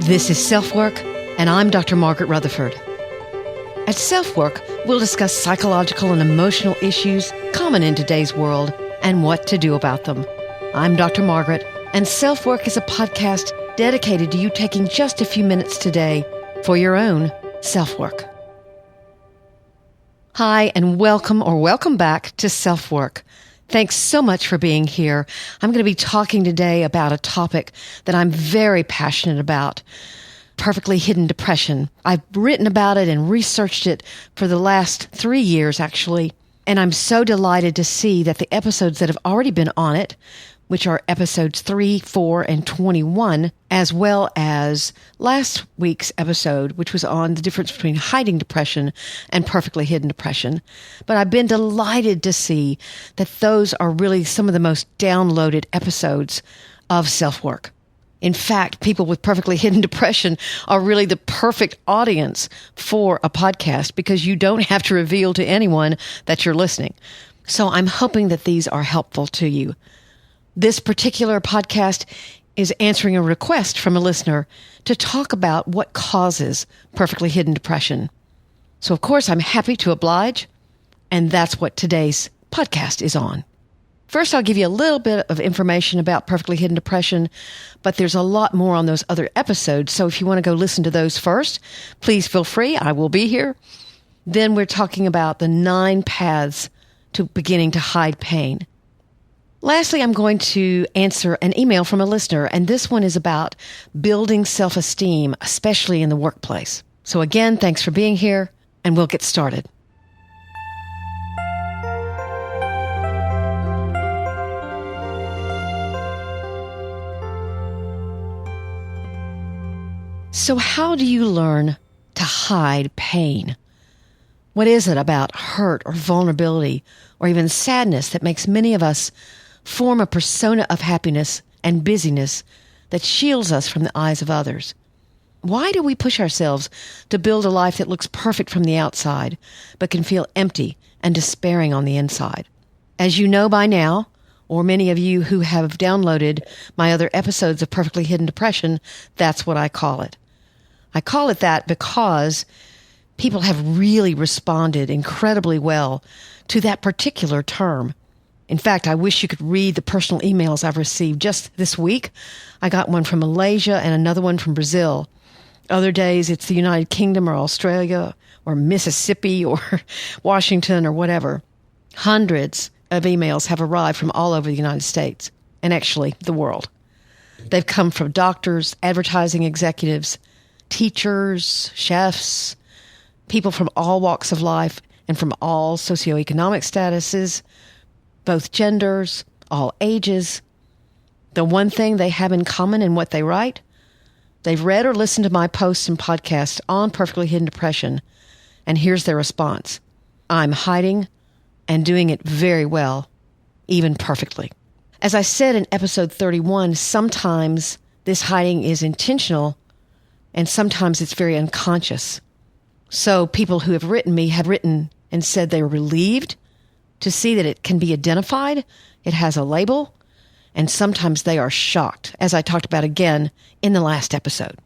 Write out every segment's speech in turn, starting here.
This is SelfWork, and I'm Dr. Margaret Rutherford. At SelfWork, we'll discuss psychological and emotional issues common in today's world and what to do about them. I'm Dr. Margaret, and SelfWork is a podcast dedicated to you taking just a few minutes today for your own self-work. Hi, and welcome back to SelfWork. Thanks so much for being here. I'm going to be talking today about a topic that I'm very passionate about, perfectly hidden depression. I've written about it and researched it for the last 3 years, actually, and I'm so delighted to see that the episodes that have already been on it, which are episodes 3, 4, and 21, as well as last week's episode, which was on the difference between hiding depression and perfectly hidden depression. But I've been delighted to see that those are really some of the most downloaded episodes of SelfWork. In fact, people with perfectly hidden depression are really the perfect audience for a podcast because you don't have to reveal to anyone that you're listening. So I'm hoping that these are helpful to you. This particular podcast is answering a request from a listener to talk about what causes perfectly hidden depression. So, of course, I'm happy to oblige, and that's what today's podcast is on. First, I'll give you a little bit of information about perfectly hidden depression, but there's a lot more on those other episodes, so if you want to go listen to those first, please feel free. I will be here. Then we're talking about the 9 paths to beginning to hide pain. Lastly, I'm going to answer an email from a listener, and this one is about building self-esteem, especially in the workplace. So again, thanks for being here, and we'll get started. So how do you learn to hide pain? What is it about hurt or vulnerability or even sadness that makes many of us form a persona of happiness and busyness that shields us from the eyes of others? Why do we push ourselves to build a life that looks perfect from the outside, but can feel empty and despairing on the inside? As you know by now, or many of you who have downloaded my other episodes of Perfectly Hidden Depression, that's what I call it. I call it that because people have really responded incredibly well to that particular term. In fact, I wish you could read the personal emails I've received just this week. I got one from Malaysia and another one from Brazil. Other days, it's the United Kingdom or Australia or Mississippi or Washington or whatever. Hundreds of emails have arrived from all over the United States and actually the world. They've come from doctors, advertising executives, teachers, chefs, people from all walks of life and from all socioeconomic statuses, both genders, all ages. The one thing they have in common in what they write, they've read or listened to my posts and podcasts on perfectly hidden depression, and here's their response. I'm hiding and doing it very well, even perfectly. As I said in episode 31, sometimes this hiding is intentional and sometimes it's very unconscious. So people who have written me have written and said they were relieved to see that it can be identified, it has a label, and sometimes they are shocked, as I talked about again in the last episode.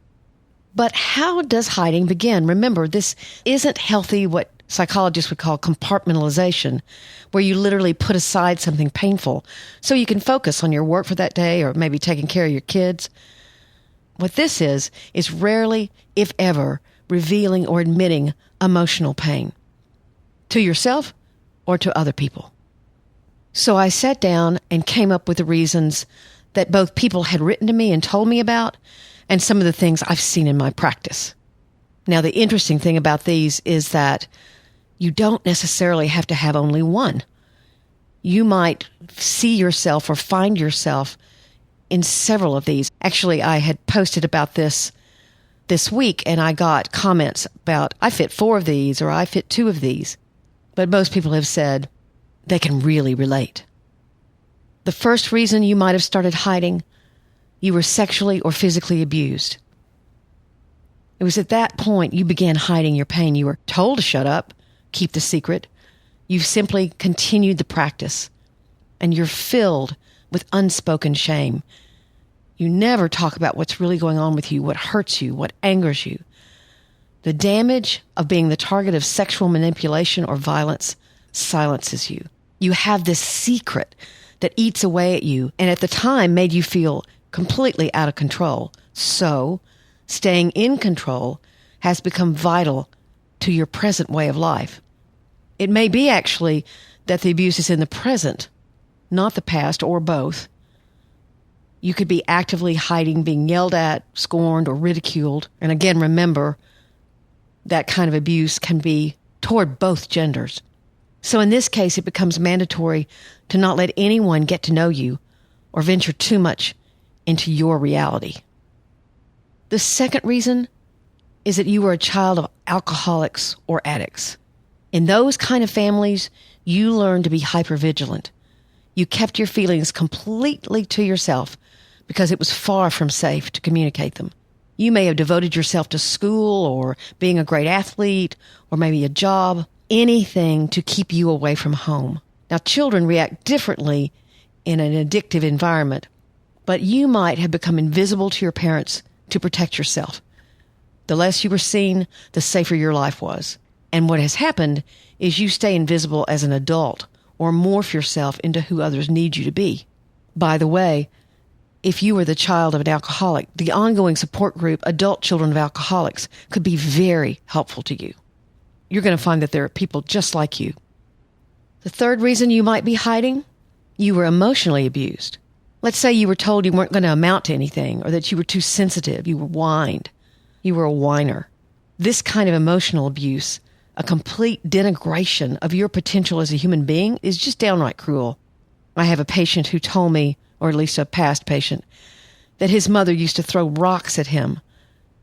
But how does hiding begin? Remember, this isn't healthy, what psychologists would call compartmentalization, where you literally put aside something painful so you can focus on your work for that day or maybe taking care of your kids. What this is rarely, if ever, revealing or admitting emotional pain to yourself or to other people. So I sat down and came up with the reasons that both people had written to me and told me about, and some of the things I've seen in my practice. Now, the interesting thing about these is that you don't necessarily have to have only one. You might see yourself or find yourself in several of these. Actually, I had posted about this week, and I got comments about, I fit 4 of these, or I fit 2 of these. But most people have said they can really relate. The first reason you might have started hiding, you were sexually or physically abused. It was at that point you began hiding your pain. You were told to shut up, keep the secret. You've simply continued the practice, and you're filled with unspoken shame. You never talk about what's really going on with you, what hurts you, what angers you. The damage of being the target of sexual manipulation or violence silences you. You have this secret that eats away at you and at the time made you feel completely out of control. So, staying in control has become vital to your present way of life. It may be actually that the abuse is in the present, not the past or both. You could be actively hiding, being yelled at, scorned, or ridiculed. And again, remember, that kind of abuse can be toward both genders. So in this case, it becomes mandatory to not let anyone get to know you or venture too much into your reality. The second reason is that you were a child of alcoholics or addicts. In those kind of families, you learn to be hypervigilant. You kept your feelings completely to yourself because it was far from safe to communicate them. You may have devoted yourself to school or being a great athlete or maybe a job, anything to keep you away from home. Now, children react differently in an addictive environment, but you might have become invisible to your parents to protect yourself. The less you were seen, the safer your life was. And what has happened is you stay invisible as an adult or morph yourself into who others need you to be. By the way, if you were the child of an alcoholic, the ongoing support group, Adult Children of Alcoholics, could be very helpful to you. You're going to find that there are people just like you. The third reason you might be hiding, you were emotionally abused. Let's say you were told you weren't going to amount to anything or that you were too sensitive, you were whined, you were a whiner. This kind of emotional abuse, a complete denigration of your potential as a human being, is just downright cruel. I have a patient who told me, or at least a past patient, that his mother used to throw rocks at him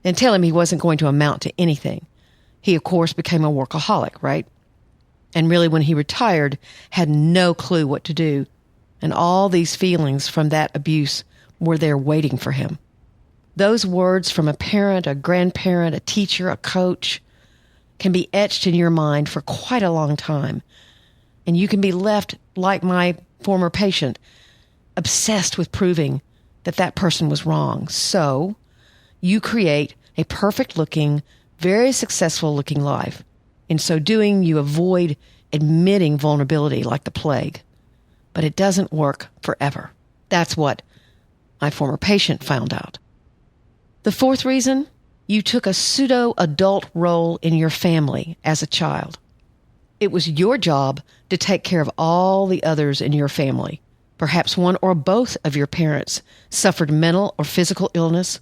and tell him he wasn't going to amount to anything. He, of course, became a workaholic, right? And really, when he retired, had no clue what to do. And all these feelings from that abuse were there waiting for him. Those words from a parent, a grandparent, a teacher, a coach can be etched in your mind for quite a long time. And you can be left, like my former patient, obsessed with proving that that person was wrong. So you create a perfect-looking, very successful-looking life. In so doing, you avoid admitting vulnerability like the plague. But it doesn't work forever. That's what my former patient found out. The fourth reason, you took a pseudo-adult role in your family as a child. It was your job to take care of all the others in your family. Perhaps one or both of your parents suffered mental or physical illness,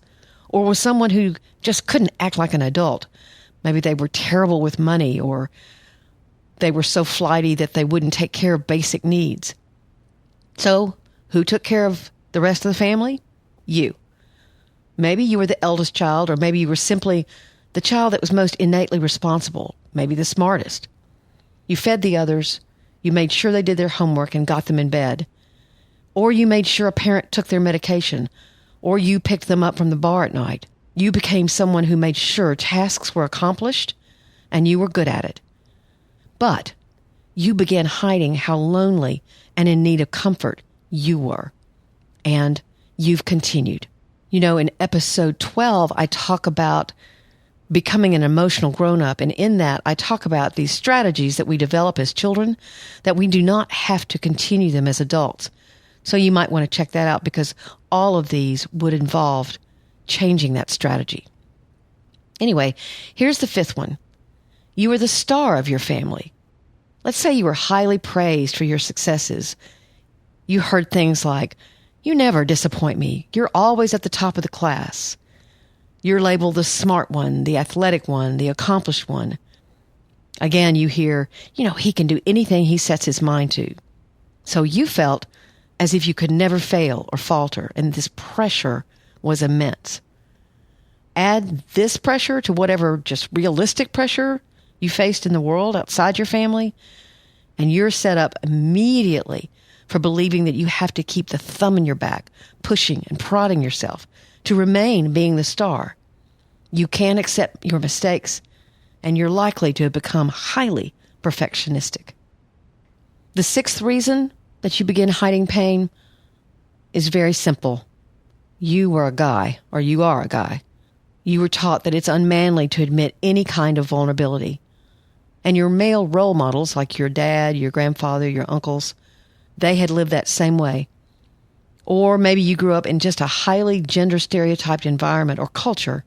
or was someone who just couldn't act like an adult. Maybe they were terrible with money, or they were so flighty that they wouldn't take care of basic needs. So, who took care of the rest of the family? You. Maybe you were the eldest child, or maybe you were simply the child that was most innately responsible, maybe the smartest. You fed the others, you made sure they did their homework and got them in bed, or you made sure a parent took their medication, or you picked them up from the bar at night. You became someone who made sure tasks were accomplished, and you were good at it. But you began hiding how lonely and in need of comfort you were. And you've continued. You know, in episode 12, I talk about becoming an emotional grown-up. And in that, I talk about these strategies that we develop as children, that we do not have to continue them as adults. So you might want to check that out, because all of these would involve changing that strategy. Anyway, here's the fifth one. You were the star of your family. Let's say you were highly praised for your successes. You heard things like, "You never disappoint me. You're always at the top of the class." You're labeled the smart one, the athletic one, the accomplished one. Again, you hear, he can do anything he sets his mind to. So you felt as if you could never fail or falter, and this pressure was immense. Add this pressure to whatever just realistic pressure you faced in the world outside your family, and you're set up immediately for believing that you have to keep the thumb in your back, pushing and prodding yourself to remain being the star. You can't accept your mistakes, and you're likely to have become highly perfectionistic. The sixth reason that you begin hiding pain is very simple. you were a guy, or you are a guy, you were taught that it's unmanly to admit any kind of vulnerability. And your male role models, like your dad, your grandfather, your uncles, they had lived that same way. Or maybe you grew up in just a highly gender stereotyped environment or culture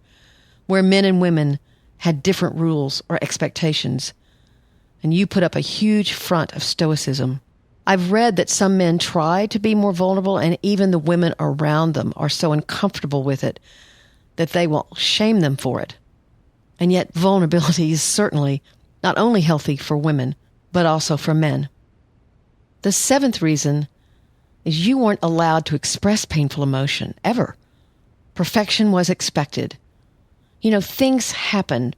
where men and women had different rules or expectations, and you put up a huge front of stoicism. I've read that some men try to be more vulnerable, and even the women around them are so uncomfortable with it that they will shame them for it. And yet vulnerability is certainly not only healthy for women, but also for men. The seventh reason is you weren't allowed to express painful emotion, ever. Perfection was expected. Things happen,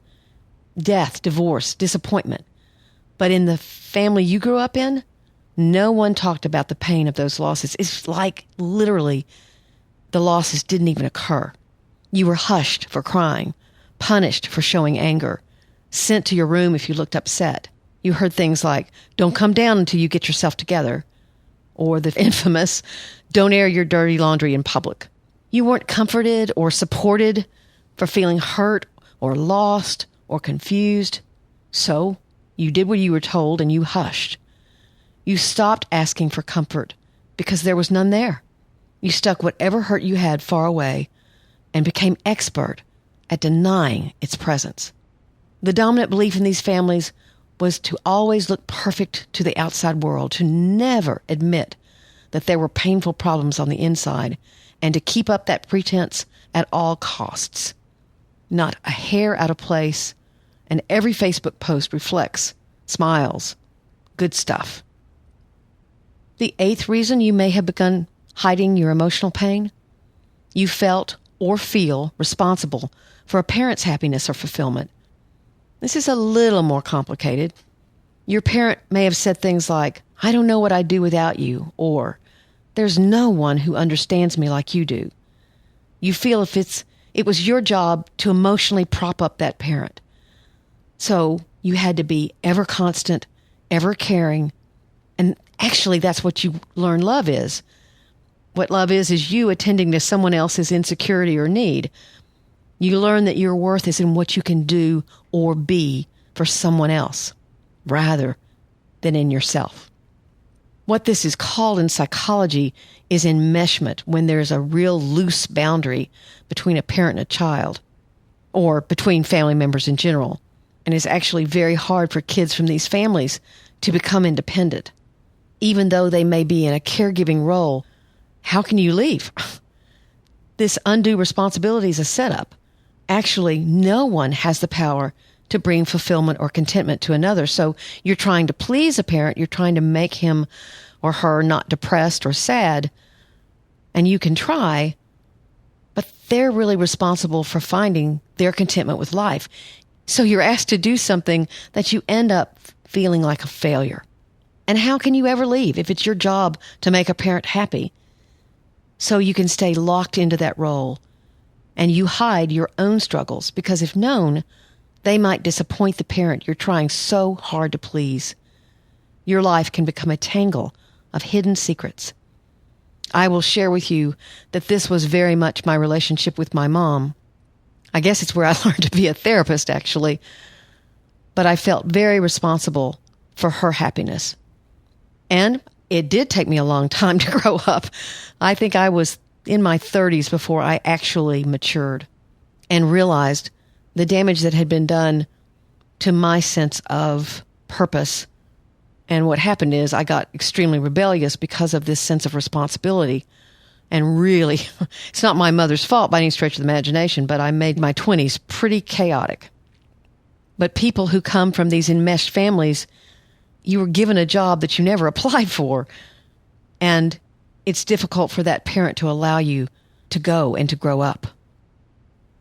death, divorce, disappointment. But in the family you grew up in, no one talked about the pain of those losses. It's like literally the losses didn't even occur. You were hushed for crying, punished for showing anger, sent to your room if you looked upset. You heard things like, "Don't come down until you get yourself together," or the infamous, "Don't air your dirty laundry in public." You weren't comforted or supported for feeling hurt or lost or confused. So you did what you were told and you hushed. You stopped asking for comfort because there was none there. You stuck whatever hurt you had far away and became expert at denying its presence. The dominant belief in these families was to always look perfect to the outside world, to never admit that there were painful problems on the inside, and to keep up that pretense at all costs. Not a hair out of place, and every Facebook post reflects, smiles, good stuff. The eighth reason you may have begun hiding your emotional pain, you felt or feel responsible for a parent's happiness or fulfillment. This is a little more complicated. Your parent may have said things like, "I don't know what I'd do without you," or "There's no one who understands me like you do." You feel it was your job to emotionally prop up that parent. So you had to be ever constant, ever caring. And actually, that's what you learn love is. What love is you attending to someone else's insecurity or need. You learn that your worth is in what you can do or be for someone else, rather than in yourself. What this is called in psychology is enmeshment, when there's a real loose boundary between a parent and a child, or between family members in general. And it's actually very hard for kids from these families to become independent. Even though they may be in a caregiving role, how can you leave? This undue responsibility is a setup. Actually, no one has the power to bring fulfillment or contentment to another. So you're trying to please a parent. You're trying to make him or her not depressed or sad. And you can try, but they're really responsible for finding their contentment with life. So you're asked to do something that you end up feeling like a failure. And how can you ever leave if it's your job to make a parent happy? So you can stay locked into that role, and you hide your own struggles because if known, they might disappoint the parent you're trying so hard to please. Your life can become a tangle of hidden secrets. I will share with you that this was very much my relationship with my mom. I guess it's where I learned to be a therapist, actually. But I felt very responsible for her happiness. And it did take me a long time to grow up. I think I was in my 30s before I actually matured and realized the damage that had been done to my sense of purpose. And what happened is I got extremely rebellious because of this sense of responsibility. And really, it's not my mother's fault by any stretch of the imagination, but I made my 20s pretty chaotic. But people who come from these enmeshed families, you were given a job that you never applied for. And it's difficult for that parent to allow you to go and to grow up.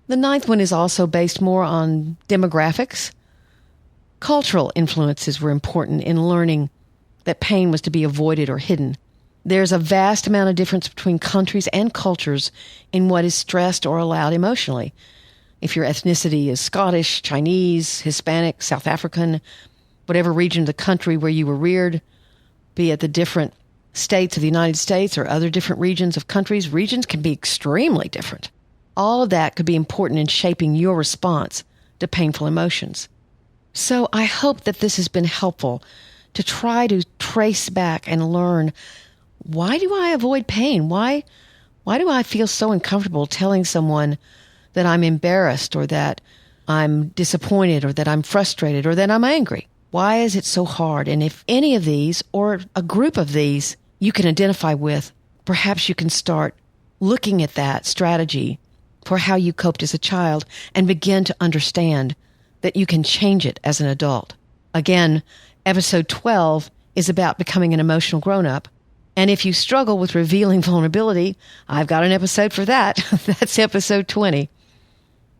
The ninth one is also based more on demographics. Cultural influences were important in learning that pain was to be avoided or hidden. There's a vast amount of difference between countries and cultures in what is stressed or allowed emotionally. If your ethnicity is Scottish, Chinese, Hispanic, South African, whatever region of the country where you were reared, be it the different states of the United States or other different regions of countries, regions can be extremely different. All of that could be important in shaping your response to painful emotions. So I hope that this has been helpful to try to trace back and learn, why do I avoid pain? Why do I feel so uncomfortable telling someone that I'm embarrassed or that I'm disappointed or that I'm frustrated or that I'm angry? Why is it so hard? And if any of these or a group of these you can identify with, perhaps you can start looking at that strategy for how you coped as a child and begin to understand that you can change it as an adult. Again, episode 12 is about becoming an emotional grown-up. And if you struggle with revealing vulnerability, I've got an episode for that. That's episode 20.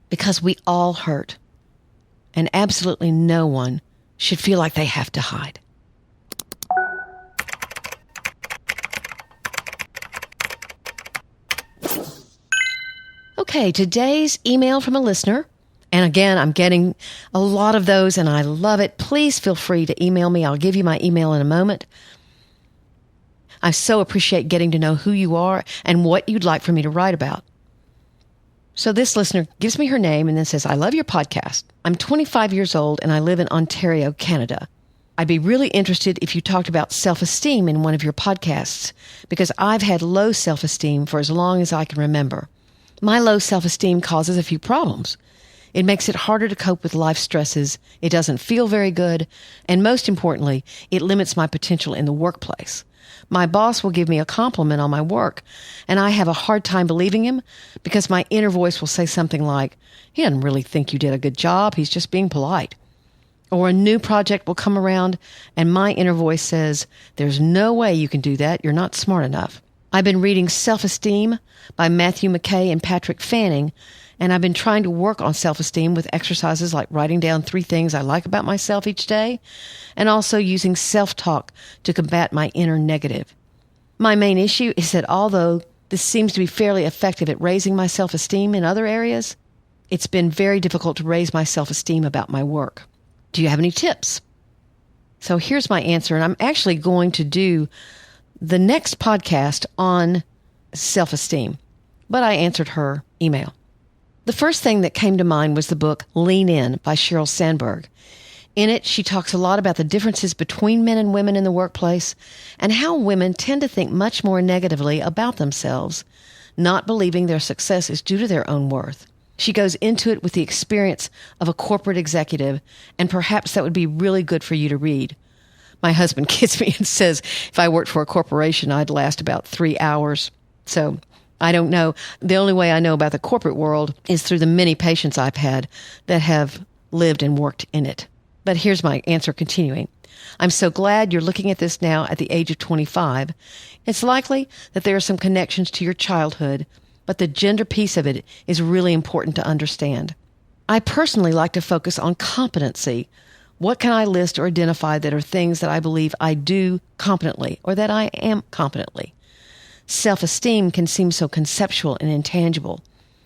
Because we all hurt. And absolutely no one should feel like they have to hide. Okay, today's email from a listener. And again, I'm getting a lot of those and I love it. Please feel free to email me. I'll give you my email in a moment. I so appreciate getting to know who you are and what you'd like for me to write about. So this listener gives me her name and then says, I love your podcast. I'm 25 years old and I live in Ontario, Canada. I'd be really interested if you talked about self-esteem in one of your podcasts because I've had low self-esteem for as long as I can remember. My low self-esteem causes a few problems. It makes it harder to cope with life stresses. It doesn't feel very good. And most importantly, it limits my potential in the workplace. My boss will give me a compliment on my work, and I have a hard time believing him because my inner voice will say something like, he doesn't really think you did a good job. He's just being polite. Or a new project will come around, and my inner voice says, there's no way you can do that. You're not smart enough. I've been reading Self-Esteem by Matthew McKay and Patrick Fanning, and I've been trying to work on self-esteem with exercises like writing down 3 things I like about myself each day, and also using self-talk to combat my inner negative. My main issue is that although this seems to be fairly effective at raising my self-esteem in other areas, it's been very difficult to raise my self-esteem about my work. Do you have any tips? So here's my answer, and I'm actually going to do the next podcast on self-esteem, but I answered her email. The first thing that came to mind was the book Lean In by Sheryl Sandberg. In it, she talks a lot about the differences between men and women in the workplace and how women tend to think much more negatively about themselves, not believing their success is due to their own worth. She goes into it with the experience of a corporate executive, and perhaps that would be really good for you to read. My husband kids me and says if I worked for a corporation, I'd last about 3 hours. So I don't know. The only way I know about the corporate world is through the many patients I've had that have lived and worked in it. But here's my answer continuing. I'm so glad you're looking at this now at the age of 25. It's likely that there are some connections to your childhood, but the gender piece of it is really important to understand. I personally like to focus on competency. What can I list or identify that are things that I believe I do competently or that I am competently? Self-esteem can seem so conceptual and intangible.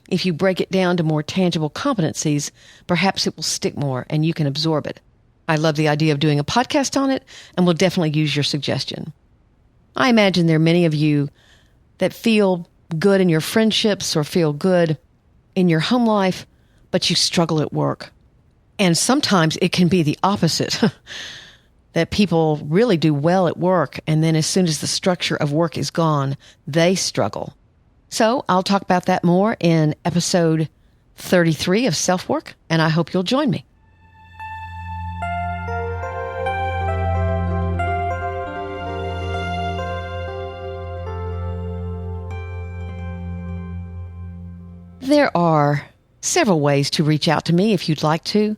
If you break it down to more tangible competencies, perhaps it will stick more and you can absorb it. I love the idea of doing a podcast on it and will definitely use your suggestion. I imagine there are many of you that feel good in your friendships or feel good in your home life, but you struggle at work. And sometimes it can be the opposite. That people really do well at work, and then as soon as the structure of work is gone, they struggle. So I'll talk about that more in episode 33 of SelfWork, and I hope you'll join me. There are several ways to reach out to me if you'd like to.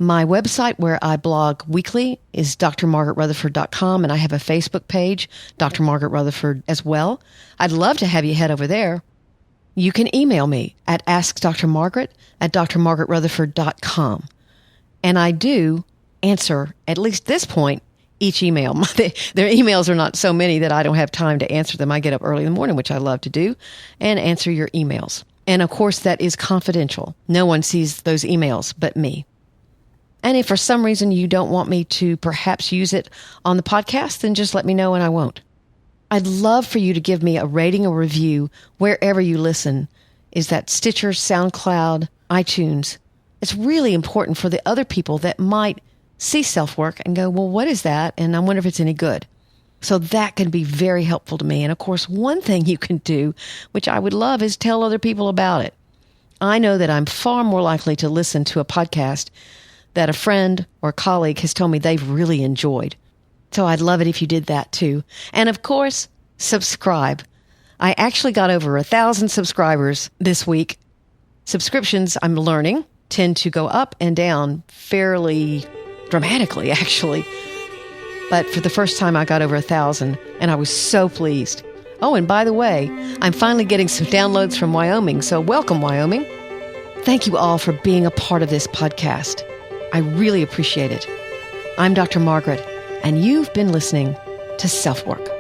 My website where I blog weekly is drmargaretrutherford.com, and I have a Facebook page, Dr. Margaret Rutherford, as well. I'd love to have you head over there. You can email me at askdrmargaret@drmargaretrutherford.com. And I do answer, at least this point, each email. Their emails are not so many that I don't have time to answer them. I get up early in the morning, which I love to do, and answer your emails. And of course, that is confidential. No one sees those emails but me. And if for some reason you don't want me to perhaps use it on the podcast, then just let me know and I won't. I'd love for you to give me a rating or review wherever you listen. Is that Stitcher, SoundCloud, iTunes? It's really important for the other people that might see SelfWork and go, well, what is that? And I wonder if it's any good. So that can be very helpful to me. And of course, one thing you can do, which I would love, is tell other people about it. I know that I'm far more likely to listen to a podcast that a friend or colleague has told me they've really enjoyed. So I'd love it if you did that too. And of course, subscribe. I actually got over 1,000 subscribers this week. Subscriptions, I'm learning, tend to go up and down fairly dramatically, actually. But for the first time, I got over 1,000, and I was so pleased. Oh, and by the way, I'm finally getting some downloads from Wyoming, so welcome, Wyoming. Thank you all for being a part of this podcast. I really appreciate it. I'm Dr. Margaret, and you've been listening to SelfWork.